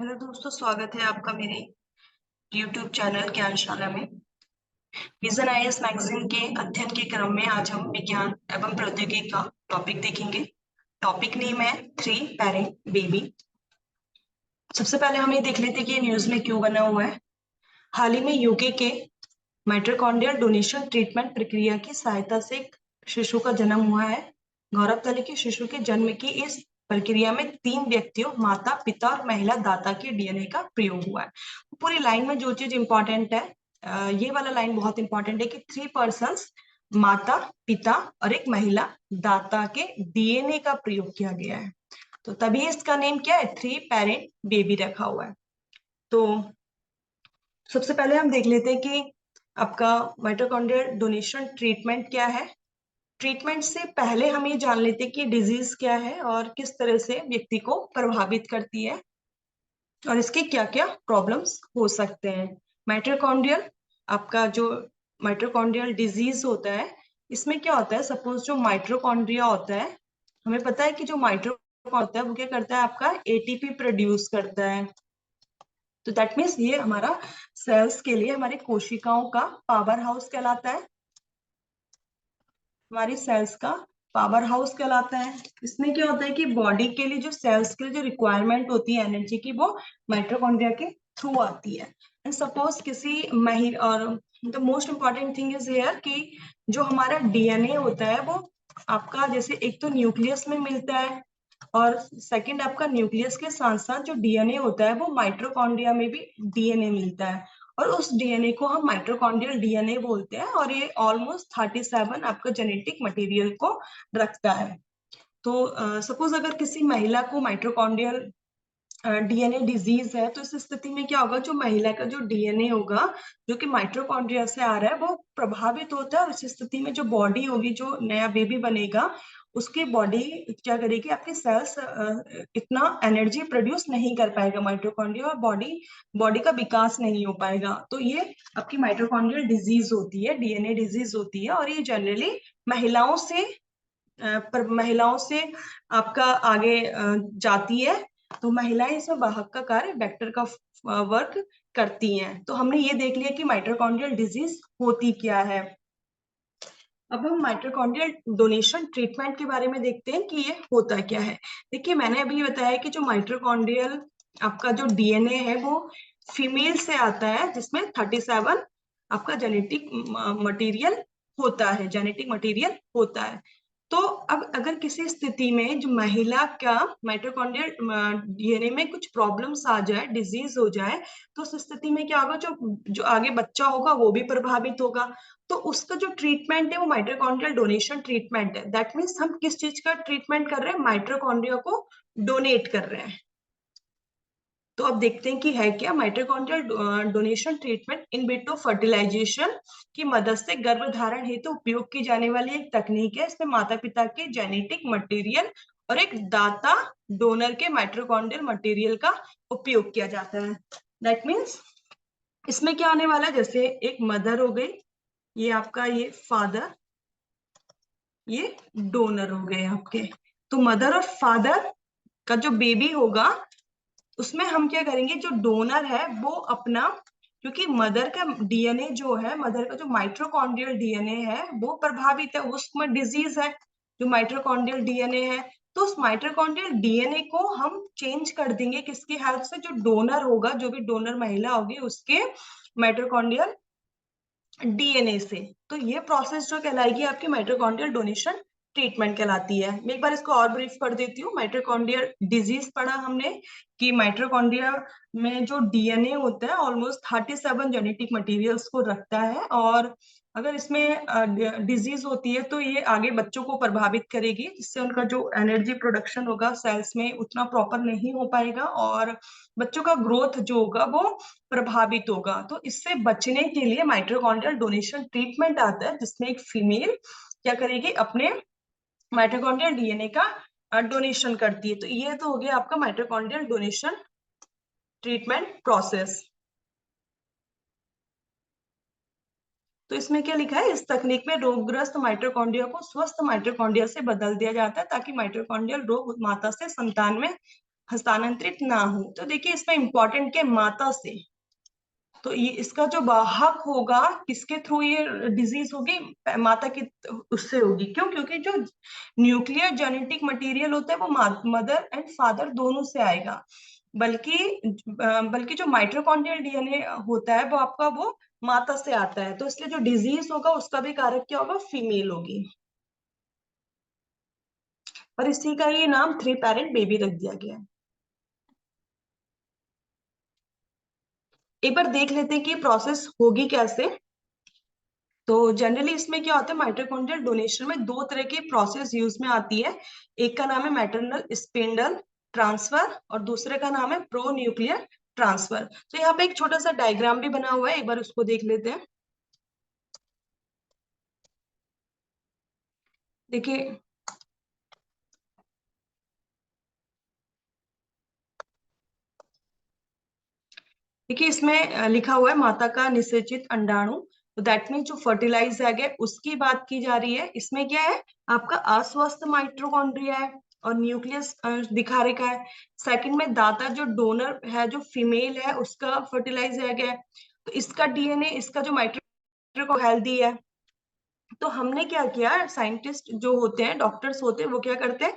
Hello दोस्तों, स्वागत है आपका मेरे YouTube चैनल ज्ञानशाला में। विजन आईएएस मैगजीन के अध्ययन के क्रम में आज हम विज्ञान एवं प्रौद्योगिकी का टॉपिक देखेंगे। टॉपिक नेम है थ्री पेरेंट बेबी। सबसे पहले हम ये देख लेते हैं कि ये न्यूज में क्यों बना हुआ है। हाल ही में यूके के माइटोकॉन्ड्रियल डोनेशन ट्रीटमेंट प्रक्रिया की सहायता से एक शिशु का जन्म हुआ है। गौरतलब है कि शिशु के जन्म की इस प्रक्रिया में 3 व्यक्तियों, माता, पिता और महिला दाता के डीएनए का प्रयोग हुआ है। पूरी लाइन में जो चीज इंपॉर्टेंट है, ये वाला लाइन बहुत इंपॉर्टेंट है कि 3 पर्सन्स, माता, पिता और एक महिला दाता के डीएनए का प्रयोग किया गया है। तो तभी इसका नेम क्या है, थ्री पेरेंट बेबी रखा हुआ है। तो सबसे पहले हम देख लेते हैं कि आपका माइटोकॉन्ड्रियल डोनेशन ट्रीटमेंट क्या है। ट्रीटमेंट से पहले हम ये जान लेते हैं कि डिजीज क्या है और किस तरह से व्यक्ति को प्रभावित करती है और इसके क्या क्या प्रॉब्लम्स हो सकते हैं। माइटोकॉन्ड्रियल, आपका जो माइटोकॉन्ड्रियल डिजीज होता है, इसमें क्या होता है, सपोज जो माइटोकॉन्ड्रिया होता है, हमें पता है कि जो माइटोकॉन्ड्रिया होता है वो क्या करता है, आपका एटीपी प्रोड्यूस करता है। तो दैट मीन्स ये हमारा सेल्स के लिए, हमारी कोशिकाओं का पावर हाउस कहलाता है। हमारी सेल्स का पावर हाउस कहलाता है। इसमें क्या होता है कि बॉडी के लिए, जो सेल्स के लिए जो रिक्वायरमेंट होती है एनर्जी की, वो माइटोकॉन्ड्रिया के थ्रू आती है। एंड सपोज किसी महिला, और the most important thing is here कि जो हमारा डीएनए होता है वो आपका, जैसे एक तो न्यूक्लियस में मिलता है और सेकंड आपका न्यूक्लियस के साथ साथ जो डीएनए होता है वो माइटोकॉन्ड्रिया में भी डीएनए मिलता है और उस डीएनए को हम माइटोकॉन्ड्रियल डीएनए बोलते हैं और ये ऑलमोस्ट 37 आपका जेनेटिक मटेरियल को रखता है। तो सपोज अगर किसी महिला को माइटोकॉन्ड्रियल डीएनए डिजीज है, तो इस स्थिति में क्या होगा, जो महिला का जो डीएनए होगा जो कि माइटोकॉन्ड्रिया से आ रहा है वो प्रभावित होता है और इस स्थिति में जो बॉडी होगी, जो नया बेबी बनेगा, उसकी बॉडी क्या करेगी, आपकी सेल्स इतना एनर्जी प्रोड्यूस नहीं कर पाएगा माइटोकॉन्ड्रिया और बॉडी बॉडी का विकास नहीं हो पाएगा। तो ये आपकी माइटोकॉन्ड्रियल डिजीज होती है, डीएनए डिजीज होती है और ये जनरली महिलाओं से पर महिलाओं से आपका आगे जाती है। तो महिलाएं इसमें वाहक का कार्य, वेक्टर का वर्क करती हैं। तो हमने ये देख लिया कि माइटोकॉन्ड्रियल डिजीज होती क्या है। अब हम माइटोकॉन्ड्रियल डोनेशन ट्रीटमेंट के बारे में देखते हैं कि ये होता क्या है। देखिए, मैंने अभी बताया कि जो माइटोकॉन्ड्रियल आपका जो डीएनए है वो फीमेल से आता है, जिसमें 37 आपका जेनेटिक मटेरियल होता है, जेनेटिक मटेरियल होता है। तो अब अगर किसी स्थिति में जो महिला का माइटोकॉन्ड्रियल डीएनए में कुछ प्रॉब्लम्स आ जाए, डिजीज हो जाए, तो उस स्थिति में क्या होगा, जो जो आगे बच्चा होगा वो भी प्रभावित होगा। तो उसका जो ट्रीटमेंट है वो माइटोकॉन्ड्रियल डोनेशन ट्रीटमेंट है। दैट मीन्स हम किस चीज का ट्रीटमेंट कर रहे हैं, माइटोकॉन्ड्रिया को डोनेट कर रहे हैं। तो अब देखते हैं कि है क्या mitochondrial donation treatment. In vitro fertilization की मदद से गर्भधारण हेतु उपयोग की जाने वाली एक तकनीक है। इसमें माता पिता के जेनेटिक मटेरियल और एक दाता डोनर के माइटोकॉन्ड्रियल मटेरियल का उपयोग किया जाता है। दैट मीन्स इसमें क्या आने वाला है, जैसे एक मदर हो गई, ये आपका ये फादर, ये डोनर हो गए आपके। तो मदर और फादर का जो बेबी होगा उसमें हम क्या करेंगे, जो डोनर है वो अपना, क्योंकि मदर का डीएनए जो है, मदर का जो माइटोकॉन्ड्रियल डीएनए है वो प्रभावित है, उसमें डिजीज है जो माइटोकॉन्ड्रियल डीएनए है। तो उस माइटोकॉन्ड्रियल डीएनए को हम चेंज कर देंगे किसकी हेल्प से, जो डोनर होगा, जो भी डोनर महिला होगी उसके माइटोकॉन्ड्रियल डीएनए से। तो ये प्रोसेस जो कहलाएगी आपकी माइटोकॉन्ड्रियल डोनेशन ट्रीटमेंट कहलाती है। मैं एक बार इसको और ब्रीफ कर देती हूँ। माइटोकॉन्ड्रियल डिजीज पढ़ा हमने कि माइटोकॉन्ड्रिया में जो डीएनए होता है ऑलमोस्ट 37 जेनेटिक मटेरियल्स को रखता है और अगर इसमें डिजीज होती है तो ये आगे बच्चों को प्रभावित करेगी, जिससे उनका जो एनर्जी प्रोडक्शन होगा सेल्स में उतना प्रॉपर नहीं हो पाएगा और बच्चों का ग्रोथ जो होगा वो प्रभावित होगा। तो इससे बचने के लिए माइटोकॉन्ड्रियल डोनेशन ट्रीटमेंट आता है, जिसमें एक फीमेल क्या करेगी, अपने माइटोकॉन्ड्रियल डीएनए का डोनेशन करती है। तो ये तो हो गया आपका माइटोकॉन्ड्रियल डोनेशन ट्रीटमेंट प्रोसेस। तो इसमें क्या लिखा है, इस तकनीक में रोगग्रस्त माइटोकॉन्ड्रिया को स्वस्थ माइटोकॉन्ड्रिया से बदल दिया जाता है ताकि माइटोकॉन्ड्रियल रोग माता से संतान में हस्तांतरित ना हो। तो देखिए इसमें इंपॉर्टेंट क्या, माता से। तो ये इसका जो वाहक होगा, किसके थ्रू ये डिजीज होगी, माता की उससे होगी। क्यों? क्योंकि जो न्यूक्लियर जेनेटिक मटेरियल होता है वो मदर एंड फादर दोनों से आएगा। बल्कि बल्कि जो माइटोकॉन्ड्रियल डीएनए होता है वो आपका वो माता से आता है। तो इसलिए जो डिजीज होगा उसका भी कारक क्या होगा, फीमेल होगी। और इसी का ये नाम थ्री पेरेंट बेबी रख दिया गया है। एक बार देख लेते हैं कि प्रोसेस होगी कैसे। तो जनरली इसमें क्या होता है, माइटोकॉन्ड्रियल डोनेशन में दो तरह की प्रोसेस यूज में आती है। एक का नाम है मैटरनल स्पिंडल ट्रांसफर और दूसरे का नाम है प्रो न्यूक्लियर ट्रांसफर। तो यहाँ पे एक छोटा सा डायग्राम भी बना हुआ है, एक बार उसको देख लेते हैं। देखिए, देखिए इसमें लिखा हुआ है माता का निषेचित अंडाणु। तो दैट मीन जो फर्टिलाइज एग है उसकी बात की जा रही है। इसमें क्या है, आपका अस्वस्थ माइटोकॉन्ड्रिया है और न्यूक्लियस दिखा रखा है। सेकंड में दाता जो डोनर है, जो फीमेल है, उसका फर्टिलाइज एग है। तो इसका डीएनए, इसका जो माइटो हेल्दी है। तो हमने क्या किया, साइंटिस्ट जो होते हैं, डॉक्टर्स होते हैं, वो क्या करते हैं,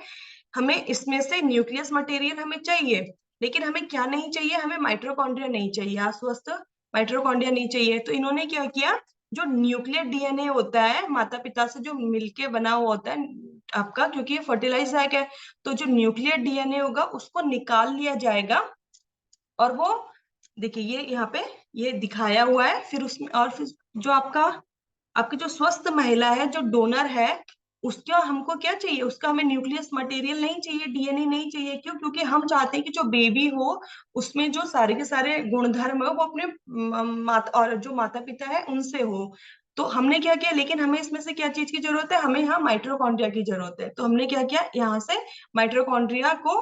हमें इसमें से न्यूक्लियस मटेरियल हमें चाहिए, लेकिन हमें क्या नहीं चाहिए, हमें माइटोकॉन्ड्रिया नहीं चाहिए, अस्वस्थ माइटोकॉन्ड्रिया नहीं चाहिए। तो इन्होंने क्या किया, जो न्यूक्लियर डीएनए होता है माता पिता से जो मिलके बना हुआ होता है आपका, क्योंकि ये फर्टिलाइज है, तो जो न्यूक्लियर डीएनए होगा उसको निकाल लिया जाएगा। और वो देखिए ये यहाँ पे ये दिखाया हुआ है। फिर उसमें और फिर जो आपका आपकी जो स्वस्थ महिला है, जो डोनर है, उसका हमको क्या चाहिए, उसका हमें न्यूक्लियस मटेरियल नहीं चाहिए, डीएनए नहीं चाहिए। क्यों? क्योंकि हम चाहते हैं कि जो बेबी हो उसमें जो सारे के सारे गुणधर्म है वो अपने माता और जो माता पिता है उनसे हो। तो हमने क्या किया, लेकिन हमें इसमें से क्या चीज की जरूरत है, हमें यहाँ माइटोकॉन्ड्रिया की जरूरत है। तो हमने क्या किया, यहाँ से माइटोकॉन्ड्रिया को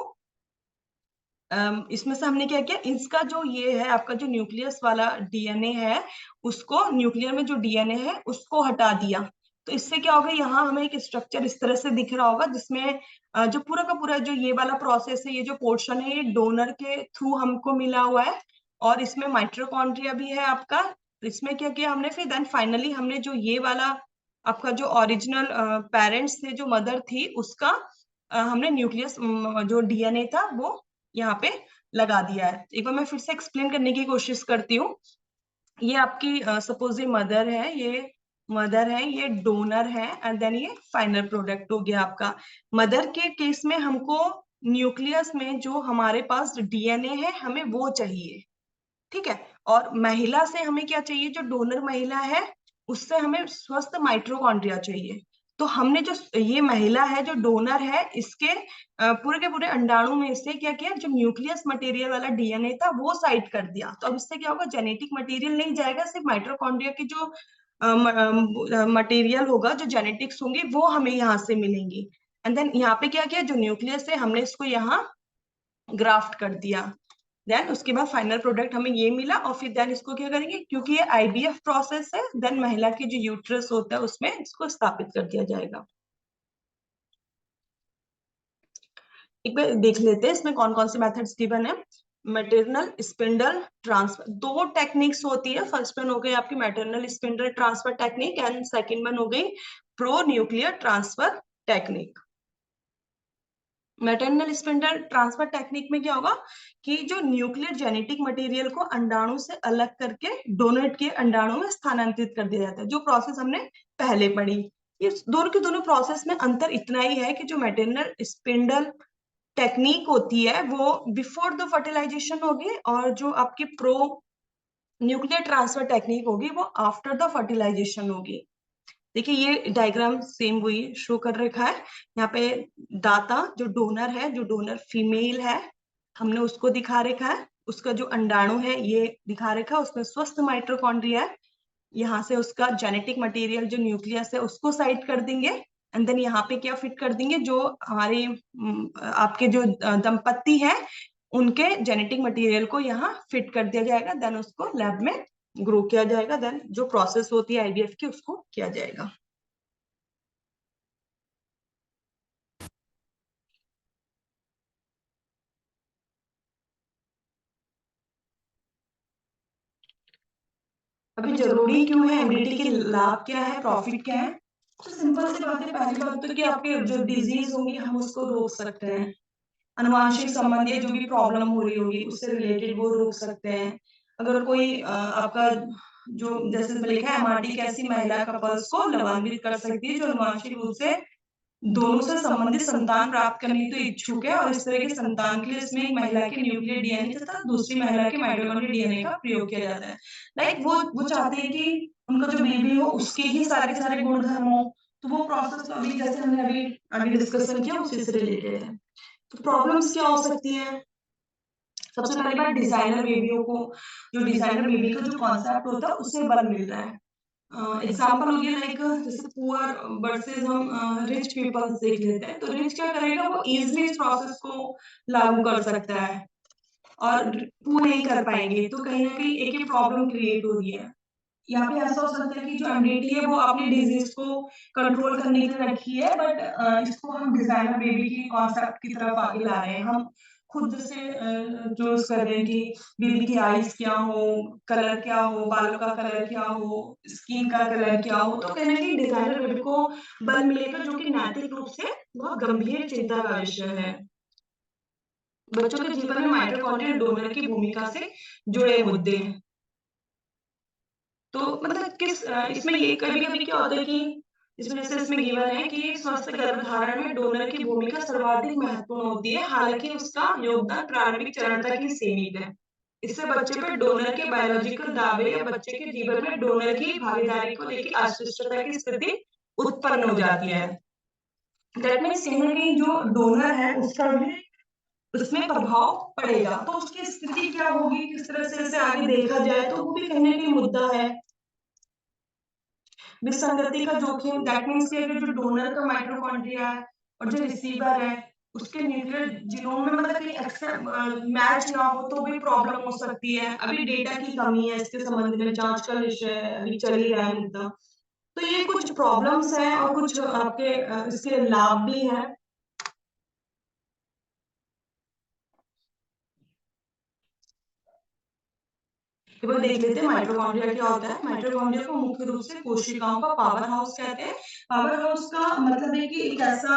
इसमें से हमने क्या किया, इसका जो ये है आपका जो न्यूक्लियस वाला डीएनए है, उसको न्यूक्लियर में जो डीएनए है उसको हटा दिया। तो इससे क्या होगा, यहाँ हमें एक स्ट्रक्चर इस तरह से दिख रहा होगा जिसमें जो पूरा का पूरा जो ये वाला प्रोसेस है, ये जो पोर्शन है, ये डोनर के थ्रू हमको मिला हुआ है। और इसमें माइटोकॉन्ड्रिया भी है आपका। तो इसमें क्या किया हमने, फिर देन फाइनली हमने जो ये वाला आपका जो ओरिजिनल पेरेंट्स थे, जो मदर थी, उसका हमने न्यूक्लियस जो डीएनए था वो यहाँ पे लगा दिया है। एक बार मैं फिर से एक्सप्लेन करने की कोशिश करती हूँ। ये आपकी सपोज ये मदर है, ये मदर है, ये डोनर है, एंड देन ये फाइनल प्रोडक्ट हो गया आपका। मदर के केस में हमको न्यूक्लियस में जो हमारे पास डीएनए है हमें वो चाहिए, ठीक है। और महिला से हमें क्या चाहिए, जो डोनर महिला है उससे हमें स्वस्थ माइटोकॉन्ड्रिया चाहिए। तो हमने जो ये महिला है, जो डोनर है, इसके पूरे के पूरे अंडाणु में से क्या किया, जो न्यूक्लियस मटेरियल वाला डीएनए था वो साइड कर दिया। तो अब इससे क्या होगा, जेनेटिक मटेरियल नहीं जाएगा, सिर्फ माइटोकॉन्ड्रिया की जो मटेरियल होगा, जो जेनेटिक्स होंगी वो हमें यहाँ से मिलेंगी। एंड देन यहाँ पे क्या किया, जो न्यूक्लियस है हमने इसको यहाँ ग्राफ्ट कर दिया। देन उसके बाद फाइनल प्रोडक्ट हमें ये मिला। और फिर देन इसको क्या करेंगे, क्योंकि ये आईवीएफ प्रोसेस है, देन महिला की जो यूट्रस होता है उसमें इसको स्थापित कर दिया जाएगा। एक बार देख लेते हैं इसमें कौन कौन से मेथड्स गिवन है। मैटरनल स्पिंडल ट्रांसफर, दो टेक्निक्स होती है। फर्स्ट वन हो गई आपकी maternal spindle transfer technique and second one हो गई pro nuclear transfer technique. Maternal spindle transfer technique में क्या होगा कि जो न्यूक्लियर जेनेटिक मटेरियल को अंडाणु से अलग करके डोनट के अंडाणु में स्थानांतरित कर दिया जाता है, जो प्रोसेस हमने पहले पढ़ी। ये दोनों के दोनों प्रोसेस में अंतर इतना ही है कि जो मैटरनल स्पिंडल टेक्निक होती है वो बिफोर द फर्टिलाइजेशन होगी, और जो आपकी प्रो न्यूक्लियर ट्रांसफर टेक्निक होगी वो आफ्टर द फर्टिलाइजेशन होगी। देखिए ये डायग्राम सेम वही शो कर रखा है। यहाँ पे दाता जो डोनर है, जो डोनर फीमेल है, हमने उसको दिखा रखा है। उसका जो अंडाणु है ये दिखा रखा है, उसमें स्वस्थ माइटोकॉन्ड्रिया है। यहाँ से उसका जेनेटिक मटेरियल जो न्यूक्लियस है उसको साइड कर देंगे। एंड देन यहाँ पे क्या फिट कर देंगे, जो हमारे आपके जो दंपत्ति है उनके जेनेटिक मटेरियल को यहाँ फिट कर दिया जाएगा। देन उसको लैब में ग्रो किया जाएगा। देन जो प्रोसेस होती है आईवीएफ की उसको किया जाएगा। अभी जरूरी क्यों है, एमडीटी के लाभ क्या है, प्रॉफिट क्या है? तो सिंपल सी बात है, पहली बात तो कि आपके जो डिजीज होंगी हम उसको रोक सकते हैं, अनुवांशिक संबंधी जो भी प्रॉब्लम हो रही होगी उससे रिलेटेड वो रोक सकते हैं। अगर कोई आपका जो जैसे लिखा है एमआरटी कैसी महिला कपल्स को लाभान्वित कर सकती है जो अनुवांशिक रूप से दोनों से संबंधित संतान प्राप्त करने तो इच्छुक है, और इस तरह के संतान के लिए इसमें एक महिला के न्यूक्लियर डीएनए तथा दूसरी महिला के माइटोकॉन्ड्रियल डीएनए का प्रयोग किया जाता है। लाइक वो चाहते हैं कि उनका जो बेबी हो उसके ही सारे के सारे गुण धर्म हो। तो वो प्रोसेस अभी जैसे हमने अभी अभी डिस्कशन किया उसी से रिलेटेड है। तो प्रॉब्लम्स क्या हो सकती है? सबसे पहली बात, डिजाइनर बेबियों को जो डिजाइनर बेबी का जो कॉन्सेप्ट होता है उससे बल मिल रहा है। एग्जाम्पल हो गया लाइक जैसे पुअर वर्सेस हम रिच पीपल्स देख लेते हैं, तो रिच क्या करेगा, वो इजिली इस प्रोसेस को लागू कर सकता है और पुअर नहीं कर पाएंगे, तो कहीं ना कहीं एक ही प्रॉब्लम क्रिएट हो रही है। यहाँ पे ऐसा हो सकता है कि जो एमडीटी है वो अपनी डिजीज को कंट्रोल करने के लिए रखी है, बट इसको हम डिजाइनर बेबी की कॉन्सेप्ट की तरफ आगे ला रहे हैं। हम खुद से चूज कर रहे हैं कि बेबी की आईज क्या हो, कलर क्या हो, बालों का कलर क्या हो, स्किन का कलर क्या हो, तो कहीं ना कहीं डिजाइनर बेबी को बल मिलेगा, जो कि नैतिक रूप से बहुत गंभीर चिंता का विषय है। बच्चों के जीवन में माइटोकॉन्ड्रियल डोनर की भूमिका से जुड़े मुद्दे हैं। तो मतलब इसमें ये कभी-कभी क्या होता है कि इसमें जैसे इसमें गिवन है कि स्वस्थ गर्भधारण में डोनर की भूमिका सर्वाधिक महत्वपूर्ण होती है, हालाँकि उसका योगदान प्रारंभिक चरण तक ही सीमित है। इससे बच्चे पर डोनर के बायोलॉजिकल दावे या बच्चे के जीवन में डोनर की भागीदारी को लेके अस्पष्टता की स्थिति उत्पन्न हो जाती है। दैट मीन्स कहीं न कहीं जो डोनर है उसका भी उसमें प्रभाव पड़ेगा। तो उसकी स्थिति क्या होगी, किस तरह से इसे आगे देखा जाए, तो वो भी कहीं न कहीं मुद्दा है। विसंगति का जोखिम, दैट मीन्स कि अगर जो डोनर का माइटोकॉन्ड्रिया है और जो रिसीवर है उसके न्यूक्लियर जीनोम में मतलब कहीं मैच ना हो तो भी प्रॉब्लम हो सकती है। अभी डेटा की कमी है, इसके संबंध में जांच का विषय है, अभी चल ही रहा है मुद्दा। तो ये कुछ प्रॉब्लम्स हैं और कुछ आपके इसके लाभ भी हैं। एक बार देख लेते हैं माइटोकॉन्ड्रिया क्या होता है। माइटोकॉन्ड्रिया को मुख्य रूप से कोशिकाओं का पावर हाउस कहते हैं। पावर हाउस का मतलब है कि एक ऐसा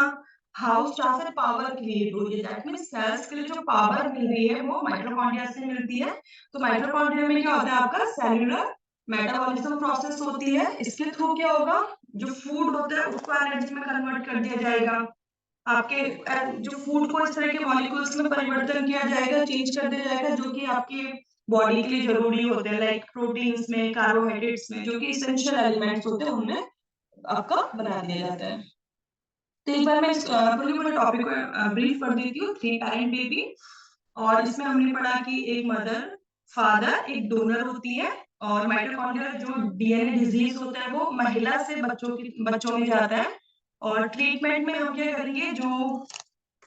हाउस जहाँ से पावर क्रिएट हो रही है, दैट मीन्स सेल्स के लिए जो पावर मिल रही है वो माइटोकॉन्ड्रिया से मिलती है। तो माइटोकॉन्ड्रिया में क्या होता है, आपका सेल्यूलर मेटाबॉलिज्म प्रोसेस होती है। इसके थ्रू क्या होगा, जो फूड होता है उसको एनर्जी में कन्वर्ट कर दिया जाएगा। आपके जो फूड को इस तरह के मॉलिक्यूल्स में परिवर्तन किया जाएगा, चेंज कर दिया जाएगा, जो कि आपके बॉडी के लिए जरूरी होते हैं, लाइक प्रोटीन्स में, कार्बोहाइड्रेट्स में, जो कि इसेंशियल एलिमेंट्स होते हैं उनमें आपका बना दिया जाता है। तो एक बार मैं इस पूरे पूरे टॉपिक को ब्रीफ कर देती हूँ। थ्री पैरेंट बेबी, और इसमें हमने पढ़ा कि एक मदर, फादर, एक डोनर होती है, और माइटोकॉन्ड्रिया जो डीएनए डिजीज होता है वो महिला से बच्चों में जाता है। और ट्रीटमेंट में हम क्या करेंगे, जो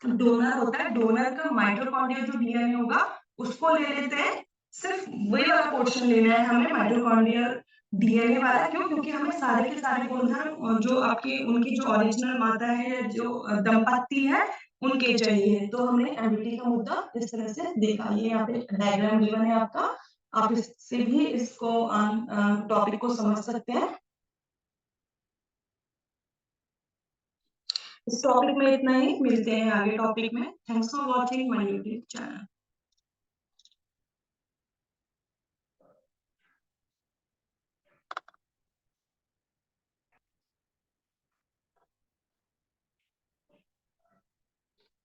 डोनर होता है, डोनर का माइटोकॉन्ड्रिया जो डीएनए होगा उसको ले लेते हैं। सिर्फ वही वाला पोर्शन लेना है हमें, माइटोकॉन्ड्रियल डीएनए वाला। क्यों? क्योंकि हमें सारे के सारे गुणधर्म जो आपके उनकी जो ओरिजिनल माता है या जो दंपत्ति है उनके चाहिए। तो हमने एमडीटी का मुद्दा इस तरह से देखा। ये यहाँ पे डायग्राम गिवन है आपका, आप इससे भी इसको टॉपिक को समझ सकते हैं। इस टॉपिक में इतना ही, मिलते हैं आगे टॉपिक में। Thanks for watching my YouTube channel.